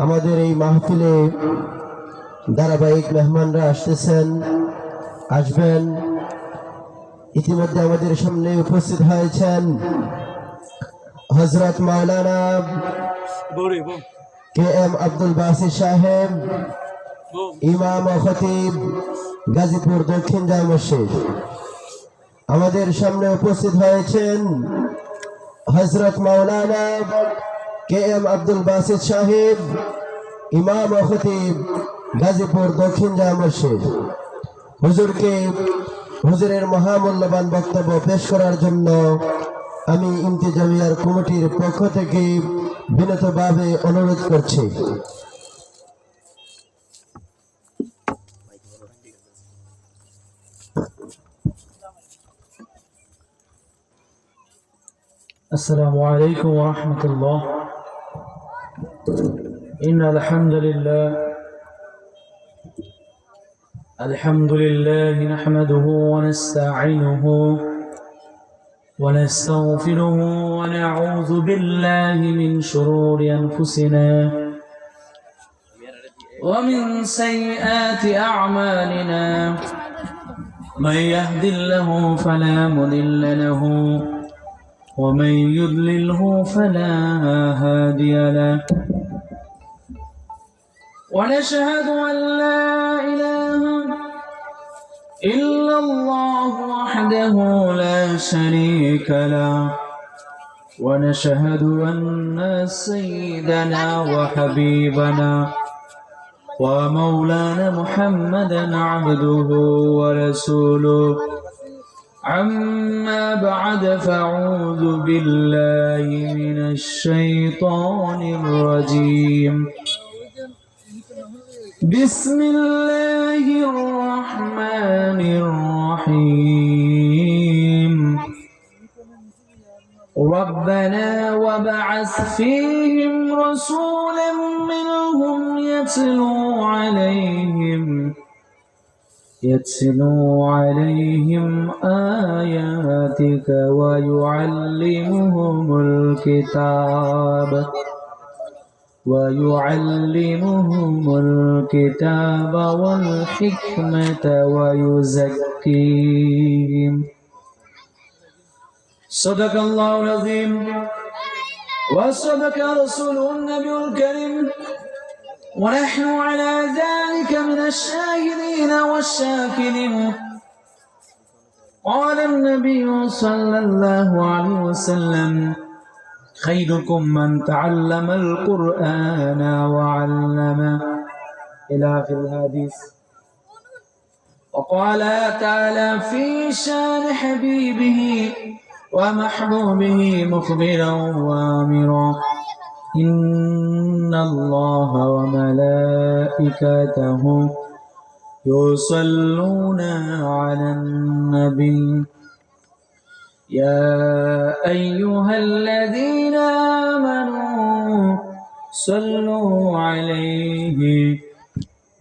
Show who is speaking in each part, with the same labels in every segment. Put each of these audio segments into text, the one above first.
Speaker 1: আমাদের এই মাহফিলে ধারাবাহিক মেহমানরা আসবেন। ইতিমধ্যে আমাদের সামনে উপস্থিত হয়েছেন হযরত মাওলানা KM আব্দুল বাসিত সাহেব, ইমাম ও খতিব গাজীপুর দক্ষিণ জামে মসজিদ। আমাদের সামনে উপস্থিত হয়েছেন হযরত মাওলানা KM আব্দুল বাসিত সাহেব, ইমাম ও খতিব গাজীপুর দক্ষিণ জামে মসজিদ। হুজুরের মহামূল্যবান বক্তব্য পেশ করার জন্য আমি ইন্তেজামিয়ার কমিটির পক্ষ থেকে বিনীতভাবে অনুরোধ করছি।
Speaker 2: السلام عليكم ورحمة الله. إن الحمد لله نحمده ونستعينه ونستغفره ونعوذ بالله من شرور أنفسنا ومن سيئات أعمالنا. من يهد الله فلا مضل له ومن يضلله فلا هادي له. ونشهد أن لا إله إلا الله وحده لا شريك له. ونشهد أن سيدنا وحبيبنا ومولانا محمدا عبده ورسوله. أما بعد فأعوذ بالله من الشيطان الرجيم. بسم الله الرحمن الرحيم. ربنا وابعث فيهم رسولا منهم يتلو عليهم آياتك ويعلمهم الكتاب والحكمة ويزكيهم. صدق الله العظيم وصدق رسوله النبي الكريم، ونحن على ذلك من الشاهدين والشاكرين. قال النبي صلى الله عليه وسلم: خيركم من تعلم القرآن وعلمه، إلى آخر الحديث. وقال تعالى في شان حبيبه ومحبوبه مخبرا وآمرا: إن الله وملائكته يصلون على النبي يا أيها الذين آمنوا صلوا عليه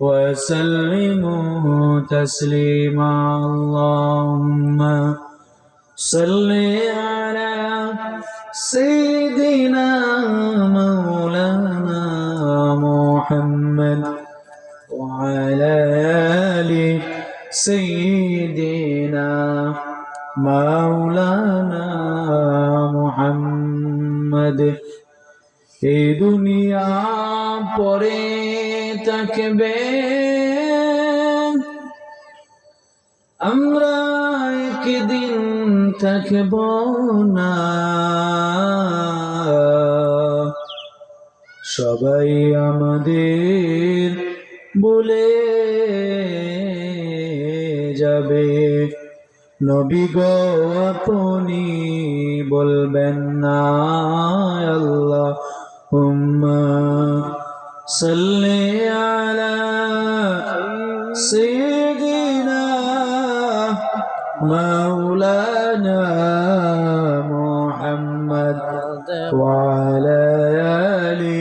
Speaker 2: وسلموا تسليما. اللهم صل على سيدنا مولانا محمد وعلى آل سيدنا مولانا محمد. এই দুনিয়া পরে থাকবে, আমরা একদিন থাকব না। সবাই আমাদের ভুলে যাবে, নবী গো আপনি বলবেন না। আল্লাহুম্মা সাল্লি আলা সাইয়্যিদিনা মাওলানা মুহাম্মদ ওয়া আলা আলি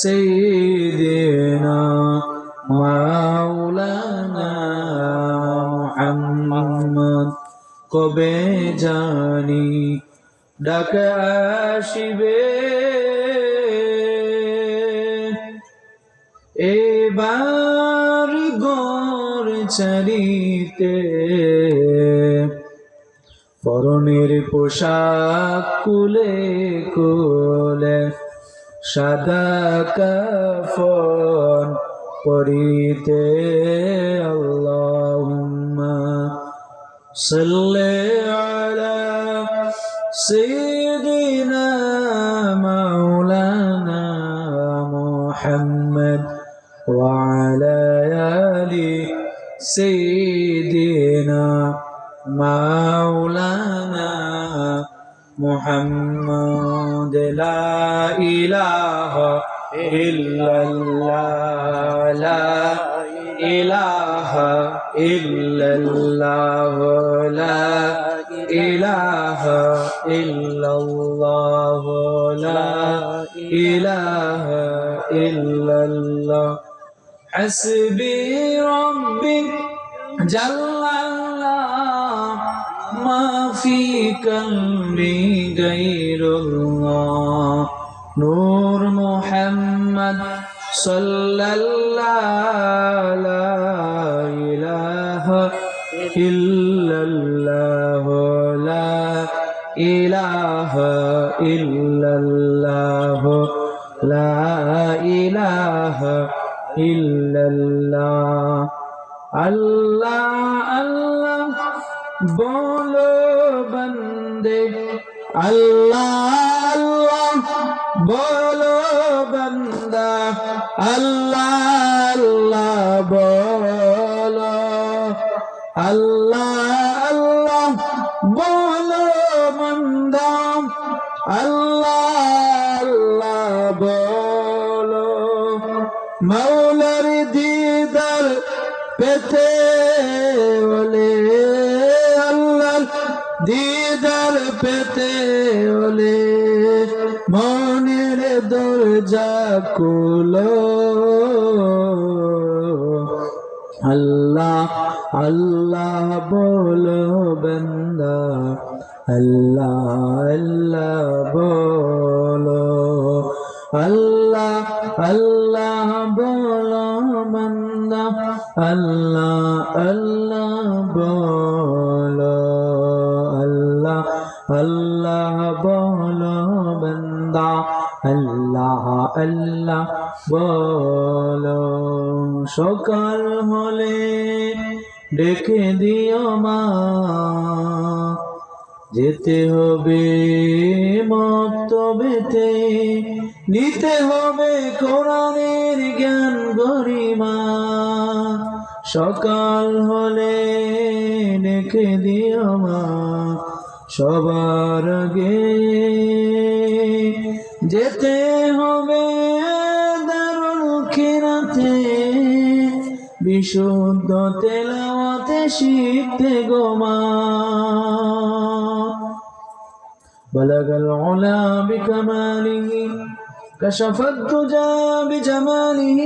Speaker 2: সাইয়্যিদিনা মাওলানা মুহাম্মদ। কবে জানি ডাক আসিবে, এবার গোর চারিতে পরনের পোশাক কুলে কুলে সাদা কাফন পরিতে আল্লাহুম্মা সাল্লি আলা সাইয়্যিদিনা মাওলানা মুহাম্মদ ওয়া আলা আলি সাইয়্যিদিনা মাওলানা মুহাম্মদ লা ইলাহা ইল্লাল্লাহ লা ইলাহা ইল্লাল্লাহ লা ইলাহা ইল্লাল্লাহ লা ইলাহা ইল্লাল্লাহ হাসবি রাব্বি জাল্লাল্লাহ মা ফি কলবি গায়রুল্লাহ নূর মুহাম্মদ সাল্লাল্লাহু লা ইলাহা ইল্লাল্লাহ লা ইলাহা ইল্লাল্লাহ লা ইলাহা ইল্লাল্লাহ আল্লাহ আল্লাহ বলো বন্দে আল্লাহ আল্লাহ বলো বন্দা আল্লাহ আল্লাহ বলো আল্লাহ আল্লাহ বলো বন্দা আল্লাহ আল্লাহ বলো মাওলার দিদার পেতে বলে আল্লাহ দিদার পেতে বলে মনের দরজা খুলো আল্লাহ আল্লাহ বলো বান্দা আল্লাহ আল্লাহ বলো আল্লাহ আল্লাহ বলো বান্দা আল্লাহ আল্লাহ বলো আল্লাহ আল্লাহ বলো বান্দা আল্লাহ আল্লাহ বলো সকাল হলে ডেকে দিও মা যেতে হবে মক্তবেতে নিতে হবে কোরআনের জ্ঞান গরিমা সকাল হলে ডেকে দিও মা সবার আগে যেতে হবে দারুল খিরাতে বিশুদ্ধ তেলাওয়াতে শিখতে গোমা بلغ العلا بكماله كشف الدجى بجماله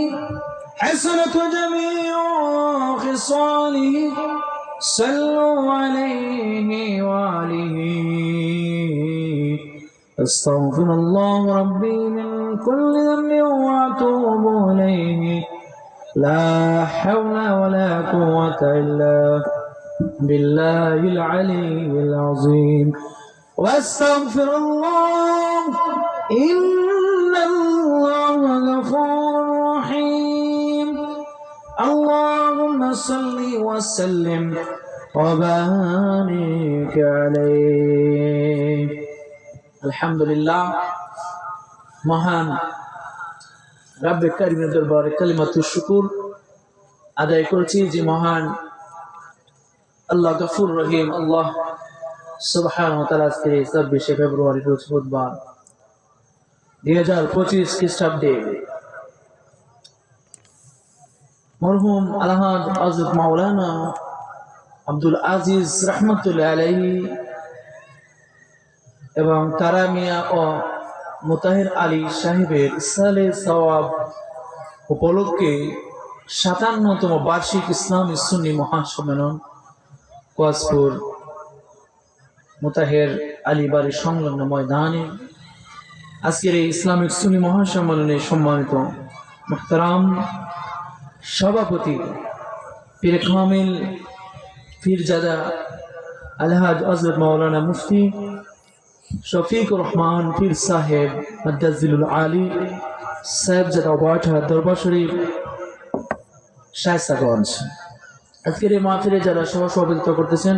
Speaker 2: حسنت جميع خصاله صلوا عليه وآله أستغفر الله ربي من كل ذنب وأتوب إليه لا حول ولا قوة إلا بالله العلي العظيم واستغفر الله إن الله غفور رحيم اللهم صل وسلم وبارك عليه الحمد لله মহান রব্বে কারীমের দরবারে কালিমাতুশ শুকুর আদায় করেছি যে মহান আল্লাহ গফুর রহিম আল্লাহ সুবহানাহু ওয়া তাআলা আজকে 26 ফেব্রুয়ারি রোজ বুধবার 2025 খ্রিস্টাব্দে মরহুম আলহাজ হযরত মাওলানা আব্দুল আজিজ রাহমাতুল্লাহ আলাইহি এবং তারামিয়া ও মুতাহির আলী সাহেবের ইসালে সওয়াব উপলক্ষে 57তম বার্ষিক ইসলামী সুন্নি মহাসম্মেলন কোয়াসপুর মুতাহির আলী বাড়ি সংলগ্ন ময়দানে আজকের এই ইসলামিক সুন্নি মহাসম্মেলনে সম্মানিত মুহতারাম সভাপতি পীর কামিল পীরজাদা আলহাজ হযরত মাওলানা মুফতি শফিকুর রহমান পীর সাহেব মুদ্দাজ্জিলুল আলী সাহেবজাদা ওয়াটা দরবার শরীফ শায়স্তাগঞ্জ। আজকের এই মাহফিলে যারা সভাপতিত্ব করতেছেন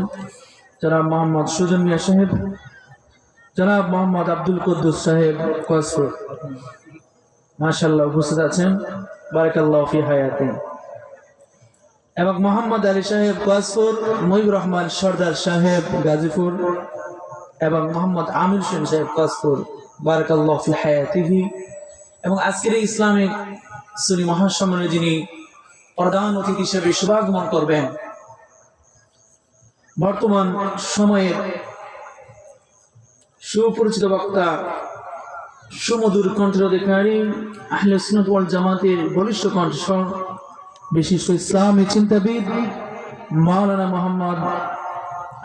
Speaker 2: জনাব মোহাম্মদ সুজন মিয়া সাহেব, জনাব মোহাম্মদ আব্দুল কুদ্দুস সাহেব কসফুর মাশাআল্লাহ উপস্থিত আছেন, বারাকাল্লাহু ফি হায়াতি, এবং মোহাম্মদ আলী সাহেব কসফুর, মুহিবুর রহমান সর্দার সাহেব গাজীপুর এবং মোহাম্মদ আমির হোসেন সাহেব কসফুর, বারাকাল্লাহু ফি হায়াতিহি। এবং আজকের এই ইসলামিক সুন্নি মহাসম্মেলনে যিনি প্রধান অতিথি হিসেবে শুভাগমন করবেন, বর্তমান সময়ের সুপরিচিত বক্তা, সুমধুর কণ্ঠের অধিকারী, আহলে সুন্নাত ওয়াল জামাতের বলিষ্ঠ কণ্ঠস্বর, বিশিষ্ট ইসলামী চিন্তাবিদ মাওলানা মোহাম্মদ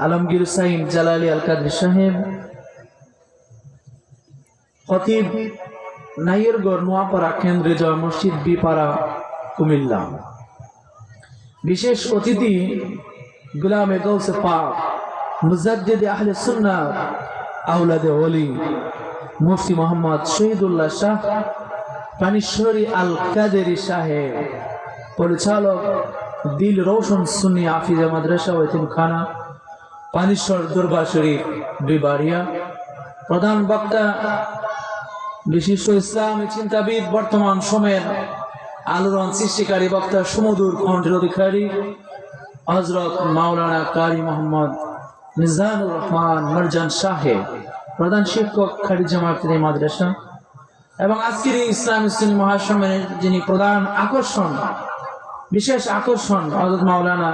Speaker 2: আলমগীর সাইদ জালালি আল কাদরি সাহেব, খতিব নাইয়েরগড় নোয়াপাড়া কেন্দ্রে জয় মসজিদ বিপাড়া কুমিল্লা। বিশেষ অতিথি গুলামে গৌসে পাক মুজাদ্দিদ আহলে সুন্নাত আওলাদে ওলি মুফতি মোহাম্মদ শহীদুল্লাহ শাহ পানিশ্বরী আল কাদেরি সাহেব, পরিচালক দিল রোশন সুন্নি হাফিজা মাদ্রাসা ও এতিমখানা পানিশ্বর দরবার শরীফ বিবাড়িয়া। প্রধান বক্তা বিশিষ্ট ইসলামী চিন্তাবিদ, বর্তমান সময়ের আলোড়ন সৃষ্টিকারী বক্তা, সুমধুর কণ্ঠের অধিকারী হযরত মাওলানা কারি মোহাম্মদ মিজানুর রহমান মারজান সাহেব, প্রধান শিক্ষক খাদিজা মার্কেটি মাদ্রাসা। এবং আজকের এই ইসলামী সুন্নি মহাসম্মেলনের যিনি প্রধান আকর্ষণ, বিশেষ আকর্ষণ হযরত মাওলানা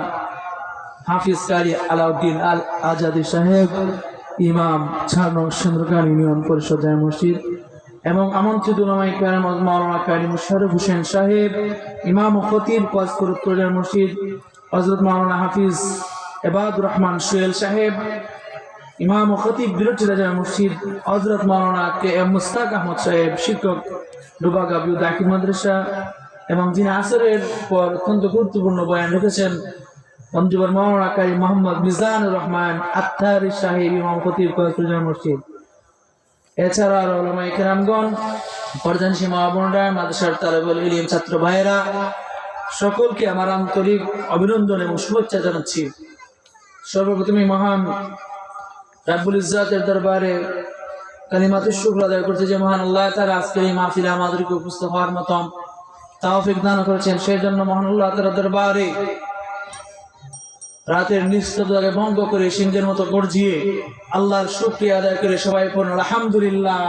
Speaker 2: হাফিজ কারি আলাউদ্দিন আল আজাদি সাহেব, ইমাম ছাড়নক সুন্দরকার ইউনিয়ন পরিষদ জামে মসজিদ, এবং আমন্ত্রিত উলামায়ে কেরাম মাওলানা কারি মুশাররফ হোসেন সাহেব, ইমাম ও খতিব কসফুর উত্তর জামে মসজিদ, হযরত মাওলানা হাফিজ এবাদুর রহমান সোহেল সাহেব, ইমাম ও খতিব বিরোচিলা জামে মসজিদ, হযরত মাওলানা কে এম মুস্তাক আহমদ সাহেব, শিক্ষক ডুবাগাবিউ দাখিল মাদ্রাসা, এবং যিনি আসরের পর অত্যন্ত গুরুত্বপূর্ণ বয়ান রেখেছেন বন্ধুবর মাওলানা কারি মোহাম্মদ মিজানুর রহমান আত্তারি সাহেব, ইমাম খতিব কসফুর জামে মসজিদ। এছাড়া উলামায়ে কেরামগণ, পর্দানশী মা বোনেরা, মাদ্রাসার তালেবুল ইলম ছাত্র ভাইয়েরা, সকলকে আমার আন্তরিক অভিনন্দন এবং শুভেচ্ছা জানাচ্ছি। সর্বপ্রথমে মহান রাব্বুল ইজ্জাতের দরবারে কালিমাতুশ শুকর আদায় করতে যে মহান আল্লাহ তাআলা আজকের এই মাহফিলে আমাদেরকে উপস্থিত হওয়ার মতো তৌফিক দান করেছেন, সেই জন্য মহান আল্লাহ তাআলার দরবারে রাতের নিস্তব্ধতাকে ভঙ্গ করে সিংহের মতো গর্জিয়ে আল্লাহর শুকরিয়া আদায় করে সবাই পড়ুন আলহামদুলিল্লাহ।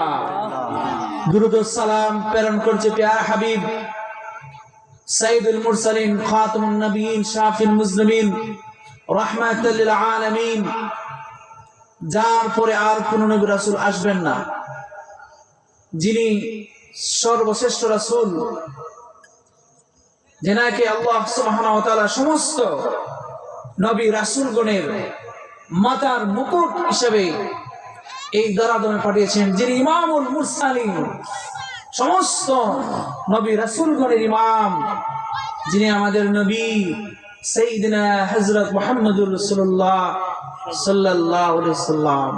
Speaker 2: দুরূদ ও সালাম প্রেরণ করছে প্রিয় হাবিব সাইয়্যিদুল মুরসালিন, খাতামুন নবিয়্যিন, শাফিউল মুজলিমিন, রাহমাতুল লিল আলামিন, যার পরে আর কোন নবী রাসূল আসবেন না, যিনি সর্বশ্রেষ্ঠ রাসূল, যেনাকে আল্লাহ সুবহানাহু ওয়া তাআলা সমস্ত নবী রাসূলগণের মাথার মুকুট হিসেবে এই দরাদমে পাঠিয়েছেন, যিনি ইমামুল মুরসালিন, সমস্ত নবী রাসূলগণের ইমাম, যিনি আমাদের নবী সাইয়্যিদিনা হযরত মুহাম্মদুর রাসূলুল্লাহ সাল্লাল্লাহু আলাইহি সাল্লাম,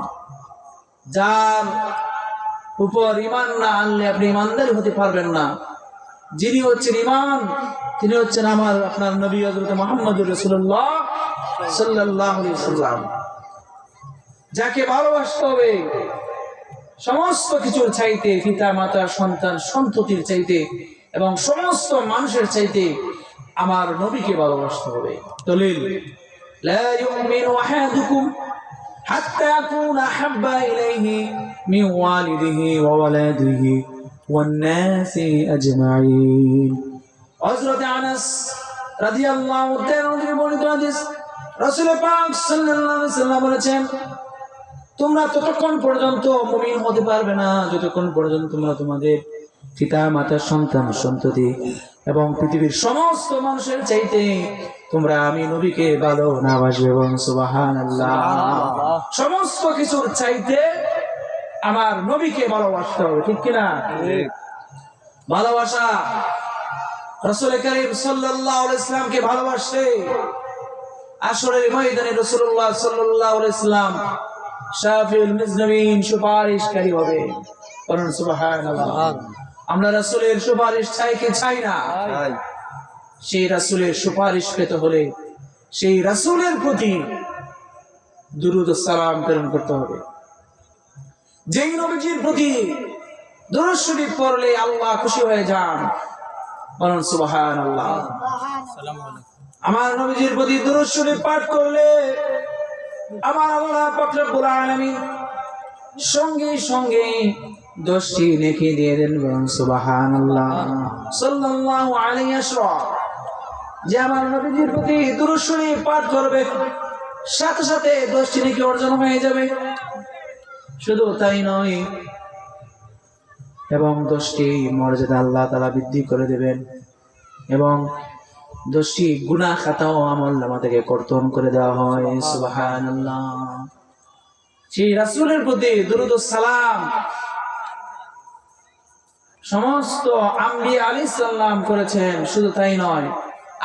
Speaker 2: যার উপর ঈমান না আনলে আপনি ঈমানদার হতে পারবেন না। যিনি হচ্ছেন ঈমান, তিনি হচ্ছেন আমার আপনার নবী হযরত মুহাম্মদুর রাসূলুল্লাহ সাল্লাল্লাহু আলাইহি সাল্লাম, যাকে ভালোবাসতে হবে সমস্ত কিছুর চাইতে, পিতা মাতা সন্তান সন্ততির চাইতে এবং সমস্ত মানুষের চাইতে আমার নবীকে ভালোবাসতে হবে। দলিল লা ইউমিনু আহাদুকুম হাত্তা ইয়াকুনা আহাব্বা ইলাইহি মিন ওয়ালিদিহি ওয়া ওয়ালাদিহি ওয়ান নাসি আজমাইন। হযরত আনাস রাদিয়াল্লাহু তাআলা থেকে বর্ণিত হাদিস, রাসূল পাক সাল্লাল্লাহু আলাইহি সাল্লাম বলেছেন, তোমরা ততক্ষণ পর্যন্ত মুমিন হতে পারবে না যতক্ষণ পর্যন্ত তোমরা তোমাদের পিতা মাতা সন্তান সন্ততি এবং পৃথিবীর সমস্ত মানুষের চাইতে তোমরা আমি নবীকে ভালো না বাসবে। এবং সুবহানাল্লাহ, সমস্ত কিছুর চাইতে আমার নবীকে ভালোবাসতে হবে, ঠিক কিনা? ভালোবাসা রাসূল করিম সাল্লাল্লাহু আলাইহি ওয়াসাল্লামকে ভালোবাসে। আসরের ময়দানে রাসূলুল্লাহ সাল্লাল্লাহু আলাইহি ওয়াসাল্লাম শাফিউল মুজনিবিন সুপারিশকারী হবে। বলুন সুবহানাল্লাহ। আমরা রাসূলের সুপারিশ চাই কি চাই না? সেই রাসূলের সুপারিশ পেতে হলে সেই রাসূলের প্রতি দুরূদ ও সালাম প্রেরণ করতে হবে। যেই নবীজির প্রতি দুরূদ শরীফ পড়লে আল্লাহ খুশি হয়ে যান। বলুন সুবহানাল্লাহ। আমার নবীজির প্রতি দুরূদ শরীফ পাঠ করলে আমার আল্লাহ পাক রব্বুল আলামিন সঙ্গে সঙ্গে 10টি নেকি দিয়ে দেন। বলুন সুবহানাল্লাহ। সাল্লাল্লাহু আলাইহি ওয়াসাল্লাম যে আমার নবীজির প্রতি দুরূদ শরীফ পাঠ করবে সাথে সাথে 10টি নেকি অর্জন হয়ে যাবে। শুধু তাই নয়, এবং 10টি মর্যাদা আল্লাহ তাআলা বৃদ্ধি করে দেবেন এবং 10টি গুনাহ খাতাও আমলনামা থেকে কর্তন করে দেওয়া হয়। সুবহানাল্লাহ। সেই রাসূলের প্রতি দুরূদ ও সালাম সমস্ত আম্বিয়া আলাইহিস সালাম করেছেন। শুধু তাই নয়,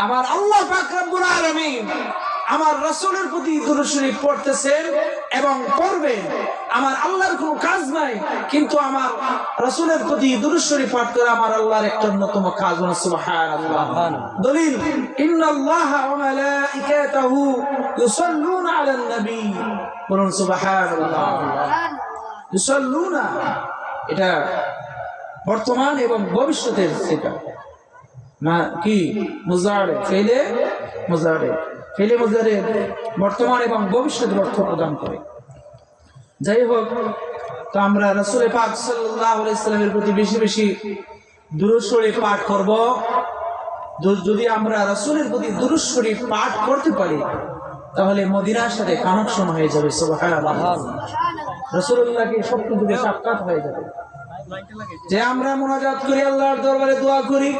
Speaker 2: আমার আল্লাহ পাক রব্বুল আলামিন আমার রাসূলের প্রতি দুরূদ শরীফ পড়তেছেন এবং পড়বেন। আমার আল্লাহর কোনো কাজ নাই, কিন্তু আমার রাসূলের প্রতি দুরূদ শরীফ পাঠ করা আমার আল্লাহর একটা অন্যতম কাজ। সুবহানাল্লাহ। দলিল, ইন্নাল্লাহা ওয়া মালাইকাতাহু ইউসাল্লুনা আলান নবী। বলুন সুবহানাল্লাহ। ইউসাল্লুনা, এটা বর্তমান এবং ভবিষ্যতের সিফা। না কি মুজারে ফেলে মুজারে ফেলে মুজারে বর্তমান এবং ভবিষ্যতের অর্থ প্রদান করে। যাই হোক, তো আমরা রাসূল পাক সাল্লাল্লাহু আলাইহি ওয়াসাল্লামের প্রতি বেশি বেশি দুরূদ শরীফ পাঠ করব। যদি আমরা রাসূলের প্রতি দুরূদ শরীফ পাঠ করতে পারি তাহলে মদিনার সাথে কানেকশন হয়ে যাবে। সুবহানাল্লাহ। রাসূলুল্লাহকে সবকিছুতে সাক্ষাৎ হয়ে যাবে। যে আমরা মুনাজাত করি, আল্লাহর দরবারে দোয়া করি,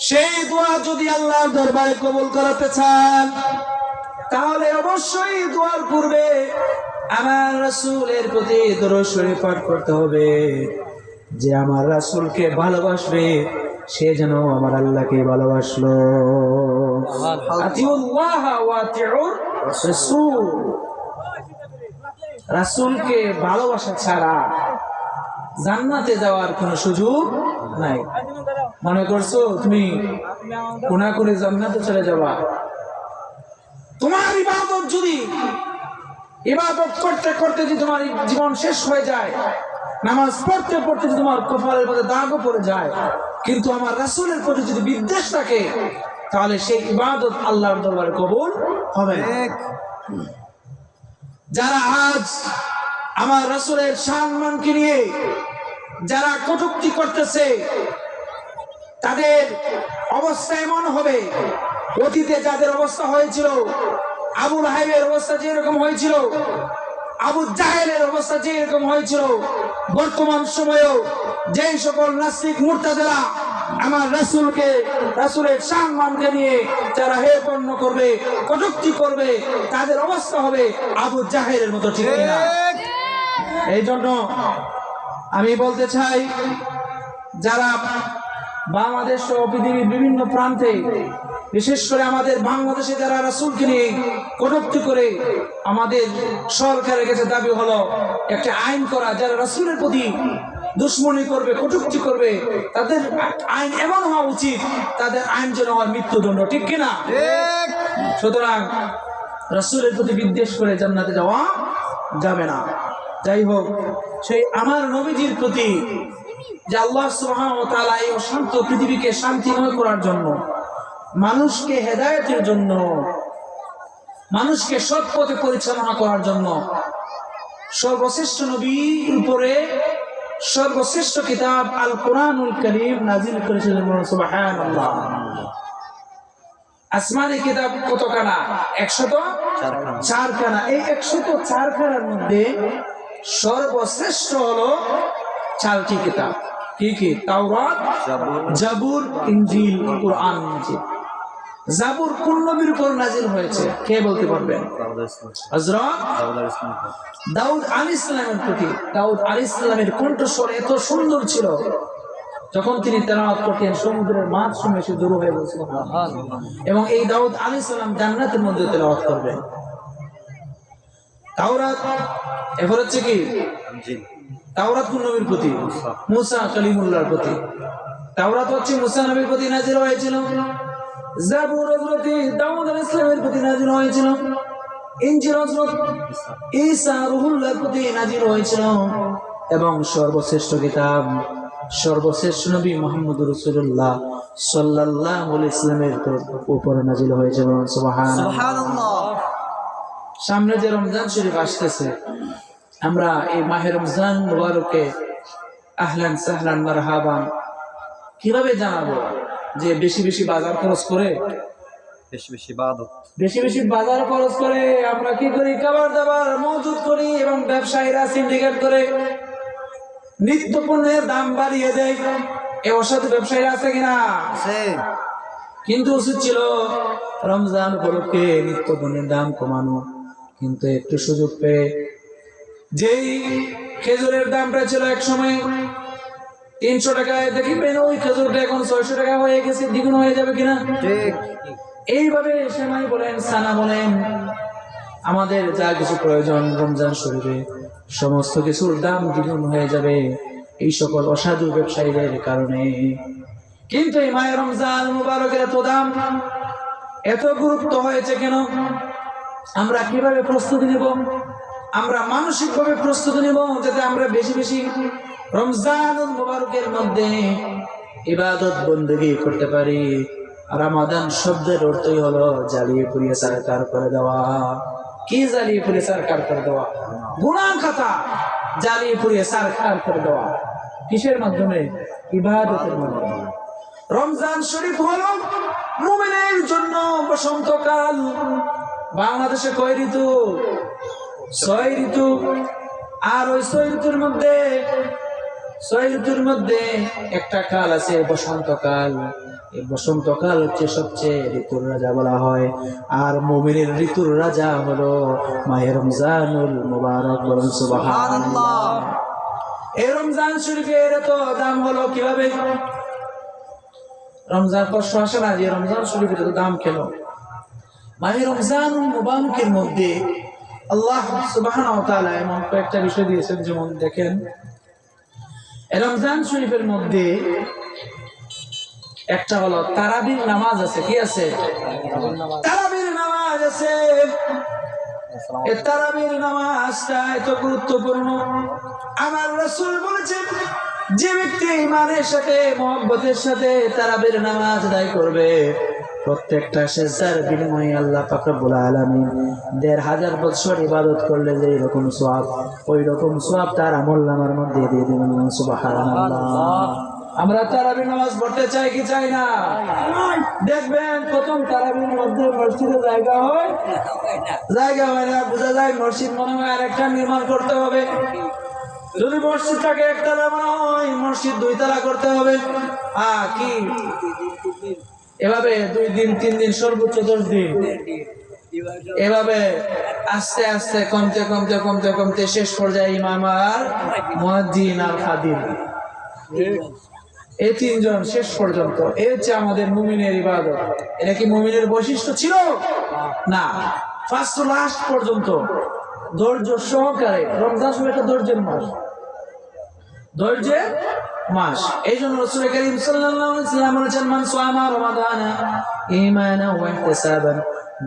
Speaker 2: সেই দোয়া যদি আল্লাহর দরবারে কবুল করাতে চান তাহলে অবশ্যই দোয়ার পূর্বে আমার রাসূলের প্রতি দুরূদ শরীফ পাঠ করতে হবে। যে আমার রাসূলকে ভালোবাসবে সে যেন আমার আল্লাহকে ভালোবাসলো। আতিউল্লাহ ওয়া আতিউর রাসূল। রাসূলকে ভালোবাসা ছাড়া জান্নাতে যাওয়ার কোনো সুযোগ নাই। মনে করছো তুমি কোনা করে জান্নাতে চলে যাবা? তোমার ইবাদত যদি ইবাদত করতে করতে যদি তোমার জীবন শেষ হয়ে যায়, নামাজ পড়তে পড়তে যদি তোমার কপালের মধ্যে দাগও পড়ে যায়, কিন্তু আমার রাসূলের প্রতি যদি বিদ্বেষ থাকে তাহলে সেই ইবাদত আল্লাহর দরবারে কবুল হবে না। যারা আজ আমার রাসূলের সম্মানকে নিয়ে যারা কটূক্তি করতেছে তাদের অবস্থা এমন হবে, অতীতে যাদের অবস্থা হয়েছিল, আবু লাহাবের অবস্থা যেরকম হয়েছিল, আবু জাহেলের অবস্থা যেরকম হয়েছিল, বর্তমান সময়েও যেই সকল নাস্তিক মুরতাজিলা আমার রাসূলকে রাসূলের সম্মানকে নিয়ে যারা হেয়পন্ন করবে, কটূক্তি করবে, তাদের অবস্থা হবে আবু জাহেলের মতো। ঠিক না? এই জন্য আমি বলতে চাই, যারা বাংলাদেশ ও পৃথিবীর বিভিন্ন প্রান্তে, বিশেষ করে আমাদের বাংলাদেশে যারা রাসূলকে নিয়ে কটূক্তি করে, আমাদের সরকারের কাছে দাবি হলো একটা আইন করা, যারা রাসূলের প্রতি দুশ্মনী করবে, কটূক্তি করবে, তাদের আইন এমন হওয়া উচিত, তাদের আইন যেন হয় মৃত্যুদণ্ড। ঠিক কিনা? সুতরাং রাসূলের প্রতি বিদ্বেষ করে জান্নাতে যাওয়া যাবে না। যাই হোক, সেই আমার নবীজির প্রতি যে আল্লাহ সুবহানাহু ওয়া তাআলা এই শান্ত পৃথিবীকে শান্তিময় করার জন্য, মানুষকে হেদায়েতের জন্য, মানুষকে সৎ পথে পরিচালনা করার জন্য সর্বশ্রেষ্ঠ নবীর উপরে সর্বশ্রেষ্ঠ কিতাব আল কোরআনুল কারীম নাযিল করেছিলেন। সুবহানাল্লাহ। আসমানি কিতাব কতখানা? 104 খানা। এই 104 খানার মধ্যে সর্বশ্রেষ্ঠ হলো 4টি কিতাব। কি কি? তাওরাত, জাবুর, ইনজিল, কুরআন মাজিদ। জাবুর কোন নবীর উপর নাযিল হয়েছে কে বলতে পারবেন? হযরত দাউদ আলাইহিস সালামের প্রতি। দাউদ আলাইহিস সালামের কণ্ঠস্বর এত সুন্দর ছিল, যখন তিনি তেলাওয়াত করতেন সমুদ্রের মাছ সময় এসে জড়ো হয়ে বলছিল এবং এই দাউদ আলাইহিস সালাম জান্নাতের মধ্যে তেলাওয়াত করবেন। তাওরাত এরপর হচ্ছে কি তাওরাত কোন নবীর প্রতি? মুসা কালিমুল্লাহর প্রতি। তাওরাত হচ্ছে মুসা নবীর প্রতি নাযিল হয়েছিল। জাবুর হযরত দাউদ আলাইহিস সালামের প্রতি নাযিল হয়েছিল। ইনজিল হযরত ঈসা রূহুল্লাহর প্রতি নাযিল হয়েছিল এবং সর্বশ্রেষ্ঠ কিতাব সর্বশ্রেষ্ঠ নবী মুহাম্মদ রাসূলুল্লাহ সাল্লাল্লাহু আলাইহি ওয়াসাল্লামের উপরে নাযিল হয়েছে। সুবহানাল্লাহ। সামনে যে রমজান শরীফ আসতেছে, আমরা এই মাহে রমজান মুবারকে আহলান সাহলান মারহাবান কিভাবে জানাবো? যে বেশি বেশি বাজার খরচ করে, বেশি বেশি বাজার খরচ করে আমরা কি করি? খাবার দাবার মজুদ করি এবং ব্যবসায়ীরা সিন্ডিকেট করে নিত্য পণ্যের দাম বাড়িয়ে দেয়। এ অসাধু ব্যবসায়ীরা আছে কিনা? কিন্তু উচিত ছিল রমজান উপলক্ষে নিত্য পণ্যের দাম কমানো। কিন্তু একটু সুযোগ পেয়ে যেই খেজুরের দামটা ছিল এক সময় 300 টাকায়, দেখবেন ওই খেজুরটা এখন 600 টাকা হয়ে গেছে। দ্বিগুণ হয়ে যাবে কিনা? এইভাবে সেমাই বলেন, সানা বলেন, আমাদের যা কিছু প্রয়োজন রমজান শরীফে সমস্ত কিছুর দাম দ্বিগুণ হয়ে যাবে এই সকল অসাধু ব্যবসায়ীদের কারণে। কিন্তু এই মাহে রমজান মুবারকের এত দাম, এত গুরুত্ব হয়েছে কেন? আমরা কিভাবে প্রস্তুতি নেব? আমরা মানসিকভাবে প্রস্তুতি নেব যাতে আমরা বেশি বেশি রমজানুল মুবারকের মধ্যে ইবাদত বندگی করতে পারি। রমাদান শব্দের অর্থই হলো জ্বালিয়ে পুড়িয়ে সারকার করে দেওয়া। কি জ্বালিয়ে পুড়িয়ে সারকার করে দেওয়া? গুনাহ খাতা জ্বালিয়ে পুড়িয়ে সারকার করে দেওয়া। কিসের মাধ্যমে? ইবাদতের মাধ্যমে। রমজান শরীফ হলো মুমিনের জন্য বসন্তকাল। বাংলাদেশে কয় ঋতু? 6 ঋতু। আর ওই 6 ঋতুর মধ্যে একটা কাল আছে বসন্তকাল। এই বসন্তকাল হচ্ছে সবচেয়ে ঋতুর রাজা বলা হয়। আর মুমিনের ঋতুর রাজা হলো মাহে রমজানুল মুবারক। বলুন সুবহানাল্লাহ। এই রমজান শরীফের এত দাম হলো কিভাবে? রমজান কষ্ট আসে না যে রমজান শরীফের এত দাম কেন? মাহে রমজানুল মুবারকের মধ্যে আল্লাহ সুবহানাহু ওয়া তাআলা এমন কয়েকটা বিষয় দিয়েছেন। যেমন দেখেন, রমজান শরীফের মধ্যে একটা হলো তারাবির নামাজ আছে। কি আছে? তারাবির নামাজ আছে। এই তারাবির নামাজটা এত গুরুত্বপূর্ণ। আমার রাসূল বলেছেন, যে ব্যক্তি ঈমানের সাথে মুহাব্বতের সাথে তারাবির নামাজ আদায় করবে, প্রত্যেকটা সিজদার বিনিময়ে আল্লাহ পাক রব্বুল আলামিন ১৫০০ বছর ইবাদত করলে যে রকম সওয়াব, ওই রকম সওয়াব তার আমলনামার মধ্যে দিয়ে দিবেন। সুবহানাল্লাহ। আমরা তারাবির নামাজ পড়তে চাই কি চাই না? দেখবেন প্রথম তারাবির মধ্যে মসজিদে জায়গা হয় না, বোঝা যায় মসজিদ মনে হয় আরেকটা নির্মাণ করতে হবে। যদি মসজিদ থাকে একতলা নয়, মসজিদ 2 তলা করতে হবে। কি এভাবে 2 দিন 3 দিন সর্বোচ্চ 10 দিন এভাবে আস্তে আস্তে কমতে কমতে কমতে কমতে শেষ পর্যায়ে ইমাম আর মুয়াজ্জিন আর খাদিম, এই 3 জন শেষ পর্যন্ত। এই হচ্ছে আমাদের মুমিনের ইবাদত। এটা কি মুমিনের বৈশিষ্ট্য ছিল? না। ফার্স্ট টু লাস্ট পর্যন্ত ধৈর্য সহকারে। রমজান শুরু একটা ধৈর্যের মাস, ধৈর্যের মাস। এই জন্য রাসূল করিম সাল্লাল্লাহু আলাইহি ওয়াসাল্লাম বলেছেন, মান সামা রমাদানা ঈমানান ওয়া ইহতিসাবান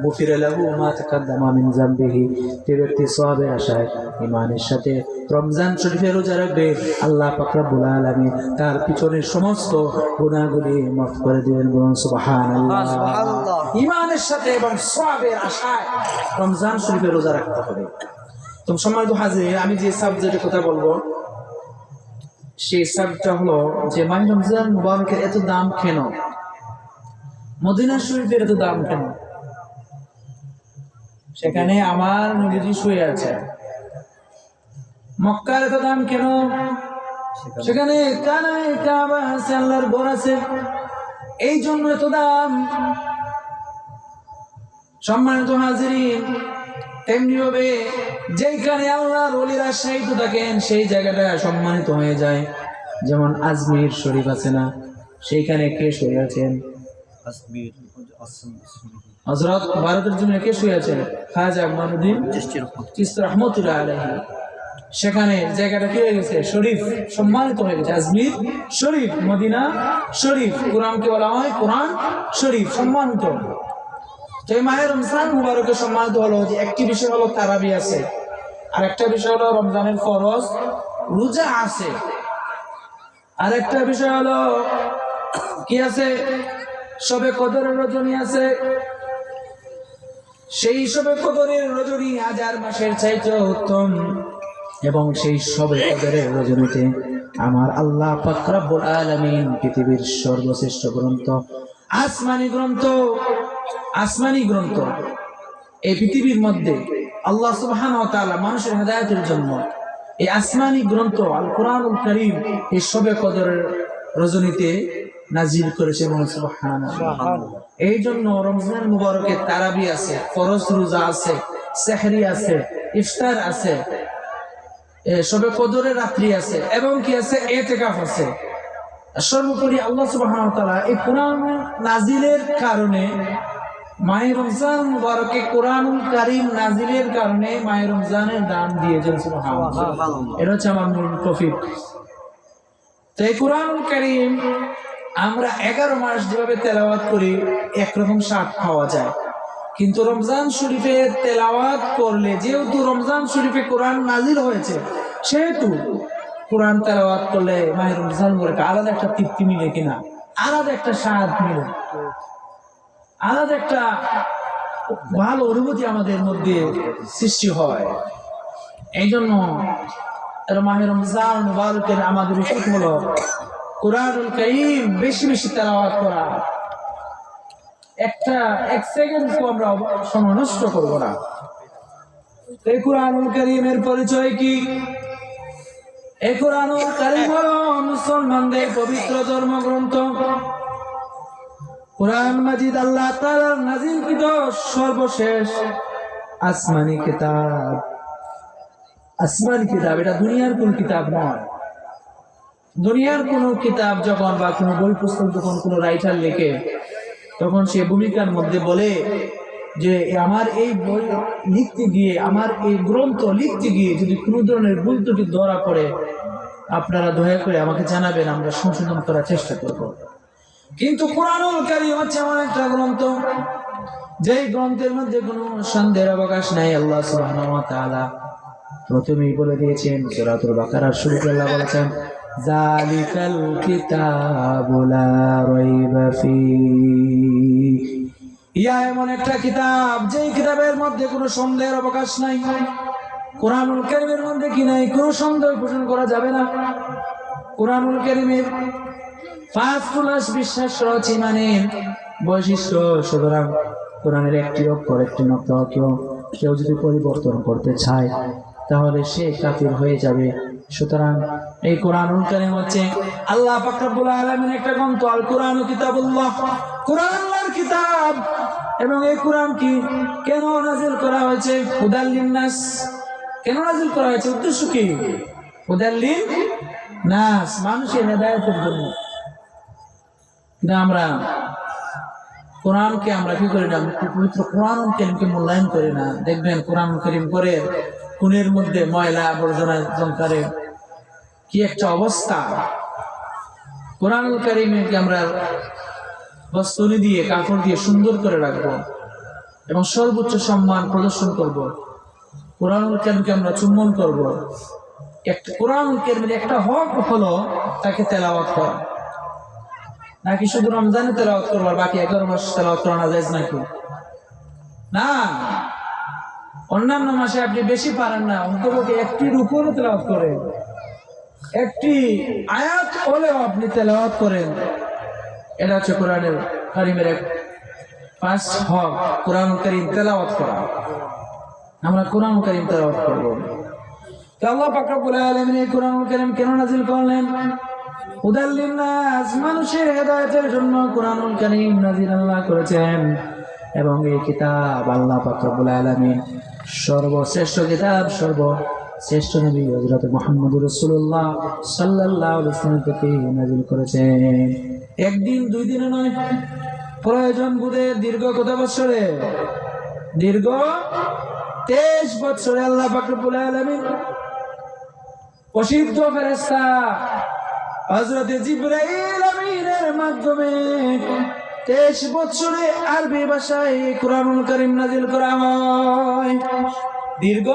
Speaker 2: গুফিরা লাহু মা তাকাদ্দামা মিন যামবিহি। যে ব্যক্তি সওয়াবের আশায় ঈমানের সাথে রমজান শরীফের রোজা রাখবে, আল্লাহ পাক রব্বুল আলামিন তার পিছনের সমস্ত গুনাহগুলি মাফ করে দিবেন। বলুন সুবহানাল্লাহ। সুবহানাল্লাহ। ঈমানের সাথে এবং সওয়াবের আশায় রমজান শরীফের রোজা রাখতে হবে। তো সম্মানিত হাজির, আমি যে সাবজেক্টের কথা বলবো সেই সাবজেক্টটা হলো যে মাহে রমজান মুবারকের এত দাম কেন? মদিনা শরীফের এত দাম কেন? সেখানে আমার নবীজি শুয়ে আছে। মক্কার এত দাম কেন? সেখানে কাবা আছে, আল্লাহর ঘর আছে, এই জন্য এত দাম। সম্মানিত হাজিরিন, তেমনি ভাবে যেখানে আল্লাহর ওলিরা শায়িত থাকেন সেই জায়গাটা সম্মানিত হয়ে যায়। যেমন আজমির শরীফ আছে না, সেইখানে কে শুয়ে আছেন? হযরত ভারতের জন্য কে শুয়ে আছেন? খাজা মাইনুদ্দিন চিশতি রাহমাতুল্লাহ আলাইহি। সেখানে জায়গাটা কি হয়ে গেছে? শরীফ, সম্মানিত হয়ে গেছে। আজমির শরীফ, মদিনা শরীফ, কোরআনকে বলা হয় কোরআন শরীফ, সম্মানিত। তো এই মাহে রমজান মুবারকে সম্মানিত হলো যে একটি বিষয় হলো তারাবি আছে, আর একটা বিষয় হলো রমজানের ফরজ রোজা আছে, আর একটা বিষয় হলো কি আছে? শবে কদরের রজনী আছে। সেই শবে কদরের রজনী 1000 মাসের চাইতে উত্তম, এবং সেই শবে কদরের রজনীতে আমার আল্লাহ পাক রব্বুল আলামিন পৃথিবীর সর্বশ্রেষ্ঠ গ্রন্থ, আসমানি গ্রন্থ এই পৃথিবীর মধ্যে আল্লাহ সুবহানাহু ওয়া তাআলা মানুষের হেদায়েতের জন্য এই আসমানি গ্রন্থ আল কোরআনুল কারীম এই শবে কদরের রজনীতে নাজিল করেছে। সুবহানাল্লাহ। এই জন্য রমজান মুবারকে তারাবি আছে, ফরজ রোজা আছে, সেহরি আছে, ইফতার আছে, শবে কদরের রাত্রি আছে, এবং কি আছে? ইতিকাফ আছে। সর্বোপরি আল্লাহ সুবহানাহু ওয়া তাআলা এই কোরআন নাজিলের কারণে মাহে রমজান মুবারকে কোরআনুল কারীম নাজিলের কারণে মাহে রমজানের দান দিয়েছেন। সুবহানাল্লাহ। এটা হচ্ছে আমার মূল টপিক। তো এই কোরআনুল কারীম আমরা 11 মাস যেভাবে তেলাওয়াত করি একরকম স্বাদ পাওয়া যায়, কিন্তু রমজান শরীফে তেলাওয়াত করলে, যেহেতু রমজান শরীফে কোরআন নাজিল হয়েছে, সেহেতু কোরআন তেলাওয়াত করলে মাহে রমজান মুবারকে আলাদা একটা তৃপ্তি মিলে কিনা, আলাদা একটা স্বাদ মিলে, আলাদা একটা ভালো অনুভূতি আমাদের মধ্যে সৃষ্টি হয়। এই জন্য মাহে রমজান মুবারকের আমাদের উচিত হলো কোরআনুল কারীম বেশি বেশি তেলাওয়াত করা। এক সেকেন্ড আমরা সময় নষ্ট করবো না। এই কোরআনুল কারীমের পরিচয় কি? এই কোরআনুল কারীম হলো মুসলমানদের পবিত্র ধর্মগ্রন্থ। কোরআন মাজিদ আল্লাহ তাআলার নাযিলকৃত সর্বশেষ আসমানি কিতাব। আসমানি কিতাব, এটা দুনিয়ার কোন কিতাব নয়। দুনিয়ার কোন কিতাব যখন বা কোন বই পুস্তক যখন কোন রাইটার লেখে, তখন সে ভূমিকার মধ্যে বলে যে আমার এই বই লিখতে গিয়ে, আমার এই গ্রন্থ লিখতে গিয়ে যদি কোনো ধরনের ভুল ত্রুটি ধরা পড়ে, আপনারা দয়া করে আমাকে জানাবেন, আমরা সংশোধন করার চেষ্টা করব। কিন্তু কোরআনুল কারীম হচ্ছে এমন একটা গ্রন্থ, যেই গ্রন্থের মধ্যে কোনো সন্দেহের অবকাশ নাই। আল্লাহ সুবহানাহু ওয়া তাআলা প্রথমেই বলে দিয়েছেন, সূরাতুল বাকারার শুরুতে আল্লাহ বলেছেন, যালিকাল কিতাবু লা রাইবা ফীহ। ইয়া এমন একটা কিতাব, যেই কিতাবের মধ্যে কোনো সন্দেহের অবকাশ নাই। কোরআনুল কারীমের মধ্যে কি নাই? কোনো সন্দেহ পোষণ করা যাবে না। কোরআনুল কারীমের 5 প্লাস বিশ্বাস রয়েছে ইমানের বৈশিষ্ট্য। সুতরাং কোরআনের একটি অক্ষর, একটি নক্তা কেউ যদি পরিবর্তন করতে চায়, তাহলে সে কাফির হয়ে যাবে। সুতরাং এই কোরআনুল কারীম হচ্ছে আল্লাহ পাক রব্বুল আলামিনের একটা গ্রন্থ। আল কোরআন কিতাবুল্লাহ, কোরআন আল্লাহর কিতাব। এবং এই কোরআন কি কেন নাযিল করা হয়েছে? হুদাল লিন্নাস। কেন নাযিল করা হয়েছে? উদ্দেশ্য কি? হুদাল লিন্নাস, মানুষের হেদায়েতের জন্য। কিন্তু আমরা কোরআনকে আমরা কি করি না? পবিত্র কোরআনুল কারীমকে মূল্যায়ন করি না। দেখবেন কোরআনুল কারীম করে কোণের মধ্যে ময়লা আবর্জনা জমকারে, কি একটা অবস্থা। কোরআনুল কারীমকে আমরা বস্তুনি দিয়ে, কাপড় দিয়ে সুন্দর করে রাখবো এবং সর্বোচ্চ সম্মান প্রদর্শন করব। কোরআনুল কারীমকে আমরা চুম্বন করব। একটা কোরআনুল কারীমের একটা হক হলো তাকে তেলাওয়াত করা। নাকি শুধু রমজানে তেলাওয়াত করবার, বাকি 11 মাস তেলাওয়াত করা না যায় নাকি? না, অন্যান্য মাসে আপনি বেশি পারেন না, অন্তত একটির উপরে তেলাওয়াত করেন, একটি আয়াত হলেও আপনি তেলাওয়াত করেন। এটা হচ্ছে কোরআনুল কারীমের এক ফার্স্ট হক, কোরআনুল কারীম তেলাওয়াত করা। আমরা কোরআনুল কারীম তেলাওয়াত করব। তো আল্লাহ পাক রব্বুল আলামিন এই কোরআনুল কারীম কেন নাযিল করলেন? হুদাল লিন্নাস, মানুষের হেদায়েতের জন্য কোরআনুল কারীম নাযিল আল্লাহ করেছেন। এবং এই কিতাব আল্লাহ পাক রব্বুল আলামিন সর্বশ্রেষ্ঠ কিতাব, শ্রেষ্ঠ নবী হযরত মুহাম্মদুর রাসূলুল্লাহ সাল্লাল্লাহু আলাইহি ওয়াসাল্লাম থেকে নাযিল করেছেন। একদিন দুই দিনে নয়, প্রয়োজন বোধে দীর্ঘ কত বছরে? দীর্ঘ 23 বছরে আল্লাহ পাক রব্বুল আলামিন অসিদ্ধ ফেরেশতা হযরত জিবরাইল আমিনের মাধ্যমে 23 বছরে আরবি ভাষায় কুরআনুল কারীম নাযিল করা হয়। দীর্ঘ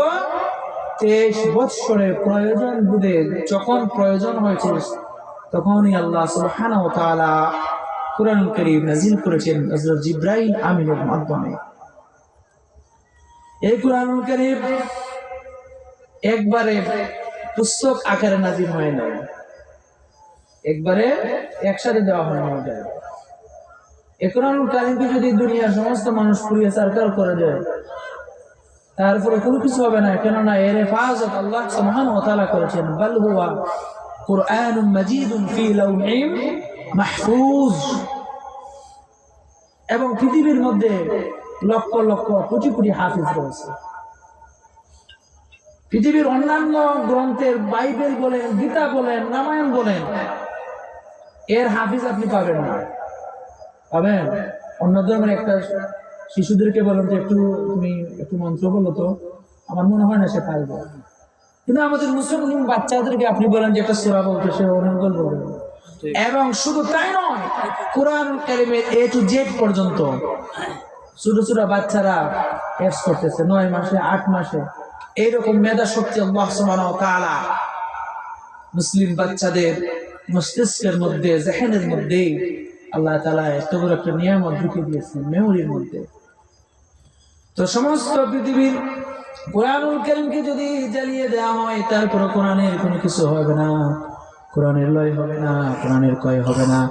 Speaker 2: 23 বছরে প্রয়োজন বুঝে যখন প্রয়োজন হয়েছে তখনই আল্লাহ সুবহানাহু ওয়া তাআলা কুরআনুল কারীম নাযিল করেছেন হযরত জিবরাইল আমিনের মাধ্যমে। এই কুরআনুল কারীম একবারে পুস্তক আকারে নাযিল হয় না, একবারে একসাথে দেওয়া হয় না। এই কুরআনুল কারীমকে যদি দুনিয়ার সমস্ত মানুষ পুড়িয়ে সার্কেল করে দেয় তারপরে কোনো কিছু হবে না, কেননা এর হেফাজত আল্লাহ সুবহানাহু ওয়া তাআলা করেছেন। বাল হুয়া কুরআনুম মাজিদুন ফি লাউহিম মাহফুজ। এবং পৃথিবীর মধ্যে লক্ষ লক্ষ কোটি কোটি হাফিজ রয়েছে। পৃথিবীর অন্যান্য গ্রন্থের বাইবেল বলেন, গীতা বলেন, রামায়ণ বলেন, এর হাফিজ আপনি পাবেন না। পাবেন অন্য ধর্মের একটা শিশুদেরকে বলেন যে তুমি একটু মন্ত্র বলো তো, আমার মনে হয় না সে পারবে। কিন্তু আমাদের মুসলমান বাচ্চাদেরকে আপনি বলেন যে একটা সূরা বলতে, সে অনেকগুলো বলবে। এবং শুধু তাই নয়, কুরআনুল কারীমের A to Z পর্যন্ত ছোট ছোট বাচ্চারা এফস করতেছে 9 মাসে 8 মাসে। এইরকম মেধা শক্তি আল্লাহ সুবহানাহু ওয়া তাআলা মুসলিম বাচ্চাদের মস্তিষ্কের মধ্যে, জেহেনের মধ্যে আল্লাহ তাআলা এত বড় একটা নিয়ামত ঢুকিয়ে দিয়েছেন মেমোরির মধ্যে। তো সমস্ত পৃথিবীর কুরআনুল কারীমকে যদি জ্বালিয়ে দেওয়া হয় তারপর কোরআনের কোনো কিছু হবে না, কোরআনের লয় হবে না, কোরআনের ক্ষয় হবে না।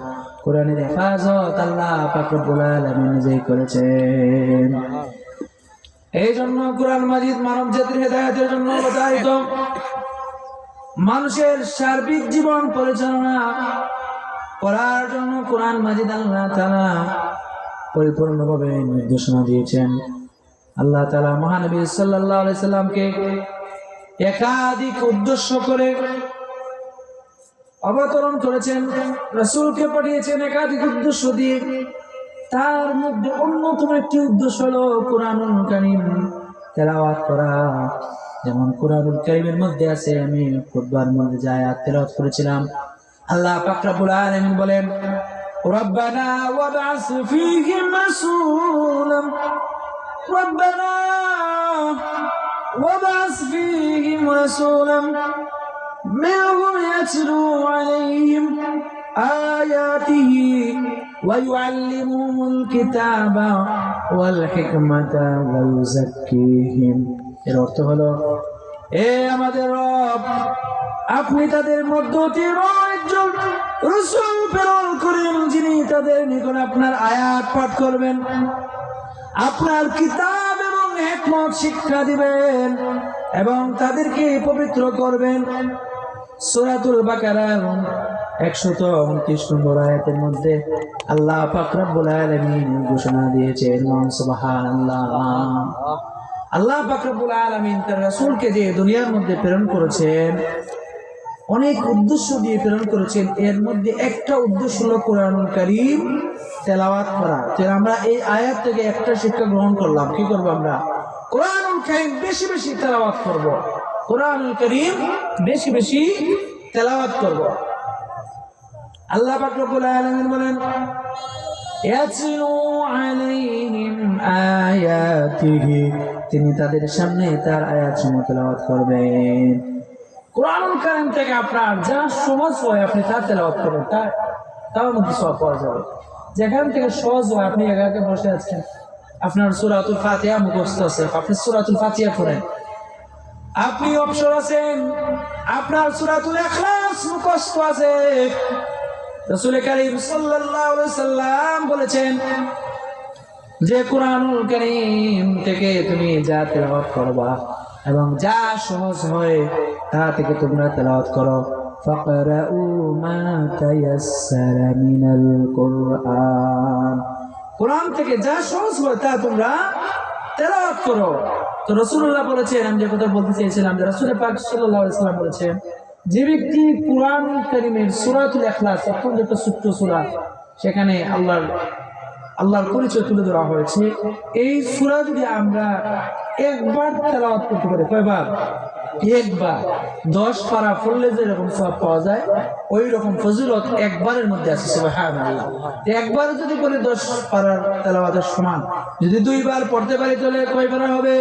Speaker 2: কোরআনের হেফাজত আল্লাহ পাক রব্বুল আলামিন নিজেই করেছেন। এই জন্য কোরআন মাজিদ মানব জাতির হেদায়েতের জন্য অবতারিত। মানুষের সার্বিক জীবন পরিচালনা করার জন্য কোরআন মাজিদ আল্লাহ তাআলা পরিপূর্ণভাবে নির্দেশনা দিয়েছেন। আল্লাহ তাআলা মহানবী সাল্লাল্লাহু আলাইহি সাল্লামকে একাধিক উদ্দেশ্য করে অবতরণ করেছেন, রাসূলকে পাঠিয়েছেন একাধিক উদ্দেশ্য দিয়ে। তার মধ্যে অন্যতম একটি উদ্দেশ্য হলো কুরআনুল কারীম তেলাওয়াত করা। যেমন কুরআনুল কারীমের মধ্যে আছে, আমি খুতবার মধ্যে যে আয়াত তেলাওয়াত করেছিলাম, আল্লাহ পাক রব্বুল আলামিন বলেন, রব্বানা ওয়াবআস ফীহিম রাসূলাম, রব্বানা ওয়াবআস ফীহিম রাসূলাম منهم يتلو عليهم آياته ويعلمهم الكتاب والحكمة ويزكيهم। এর অর্থ হলো, এ আমাদের রব, আপনি তাদের মধ্যে একজন রাসূল প্রেরণ করেন যিনি তাদের নিকট আপনার আয়াত পাঠ করবেন, আপনার কিতাব এবং হিকমত শিক্ষা দিবেন এবং তাদেরকে পবিত্র করবেন। সূরাতুল বাকারার 129 নম্বর আয়াতের মধ্যে আল্লাহ পাক রব্বুল আলামিন ঘোষণা দিয়েছেন, সুবহানাল্লাহ। আল্লাহ পাক রব্বুল আলামিন তার রাসূলকে যে দুনিয়ার মধ্যে প্রেরণ করেছেন অনেক উদ্দেশ্য দিয়ে প্রেরণ করেছেন। এর মধ্যে একটা উদ্দেশ্য হলো কুরআনুল কারীম তেলাওয়াত করা। তো আমরা এই আয়াত থেকে একটা শিক্ষা গ্রহণ করলাম। কি করব আমরা? কুরআনুল কারীম বেশি বেশি তেলাওয়াত করব। কুরআনুল কারীম বেশি বেশি তেলাওয়াত করব। আল্লাহ পাক রব্বুল আলামিন বলেন, ইয়াতলু আলাইহিম আয়াতিহি, তিনি তাদের সামনে তার আয়াতসমূহ তেলাওয়াত করবেন। কুরআনুল কারীম থেকে আপনার যা সহজ হয় আপনি তা তেলাওয়াত করবেন, তার মধ্যে সওয়াব পাওয়া যাবে। যেখান থেকে সহজ হয়, আপনি একাকে বসে আছেন, আপনার সূরাতুল ফাতিহা মুখস্থ আছে, আপনি সূরাতুল ফাতিহা পড়েন। আপনি অবসর আছেন, আপনার সূরাতুল ইখলাস মুখস্থ আছে। রাসূল কারীম সাল্লাল্লাহু আলাইহি সাল্লাম বলেছেন যে কুরআনুল কারীম থেকে তুমি যা তেলাওয়াত করবা এবং যা সহজ হয় তা থেকে তোমরা তেলাওয়াত করো। ফাকরাউ মা তায়াসসারা মিনাল কুরআন, কুরআন থেকে যা সহজ হয় তা তোমরা তেলাওয়াত করো। তো রাসূলুল্লাহ বলেছেন, আমি যে কথা বলতে চেয়েছিলাম, যে রাসূল পাক সাল্লাল্লাহু আলাইহি ওয়াসাল্লাম বলেছেন, যে ব্যক্তি কুরআন কারীমের সূরাতুল ইখলাস, অত্যন্ত একটা ছোট্ট সূরা, সেখানে আল্লাহর পরিচয় তুলে ধরা হয়েছে, এই সূরা যদি আমরা একবার তেলাওয়াত করতে পারি, কয়বার? একবার। 10 পারা পড়লে যেরকম সওয়াব পাওয়া যায়, ওই রকম ফজিলত একবারের মধ্যে আছে। সুবহানাল্লাহ। একবার যদি বলি 10 পারার তেলাওয়াতের সমান, যদি 2 বার পড়তে পারি তাহলে কয় পারা হবে?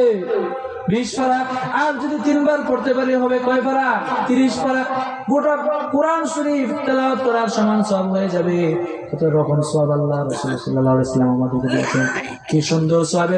Speaker 2: 20 পারা। আর যদি 3 বার পড়তে পারি হবে কয় পারা? 30 পারা। গোটা কোরআন শরীফ তেলাওয়াত করার সমান সওয়াব হয়ে যাবে। কত রকম সওয়াব আল্লাহ রাসূল সাল্লাল্লাহু আলাইহি ওয়াসাল্লাম আমাদেরকে দিয়েছেন। কি সুন্দর সওয়াবের